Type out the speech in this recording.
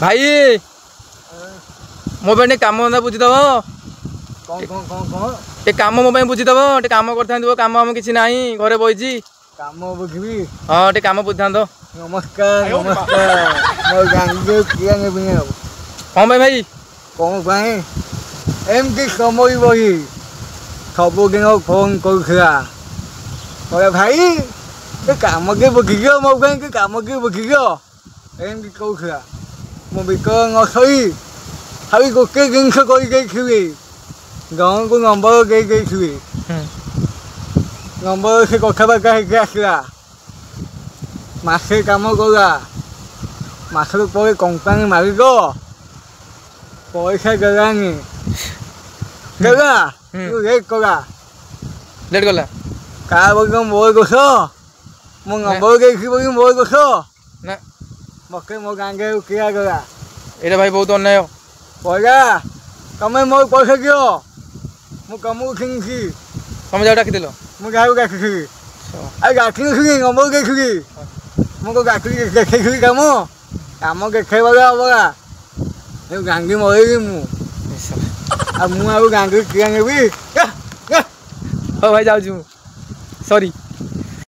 भाई मो पे काम धंदा बुझीदब टे काम मो बुझीदब टे काम कर काम किसी ना घरे बही काम बुझी हाँ टे काम बुझा नमस्कार नमस्कार मो गांगे किया ने हाँ भाई भाई कौन भाई एमती समय बही सब दिन फोन कर भाई cái काम के बुझी मो cái काम के बुझी एमती कहूला मो बिकर नई thấy có cái gương khơi coi cái khi đó có ngầm bơ cái khi ngầm bơ khi có các bạn cái là mà khi cảm ơn cô là mà khi có còn tăng mà có cái ra nhỉ cái là cái cô là लेट गला cả bên con bôi có số một ngầm bơ cái khi bên bôi có số ना một cái một gang cái kia cơ là এটা ভাই বহুত অন্যায় পয়গা তুমি মই পয়সা কিয় মোক কামো খিংখি তুমি যাও ডাকি দিল মোক গাও গাখি আই গাখি খিংখি গম গাখি মোক গাখি গাখি কামো কামো গাখি বগা বগা এই গাঙ্গি মৰি মু আর মু আর গাঙ্গি কি আনিবি ও ভাই যাও সরি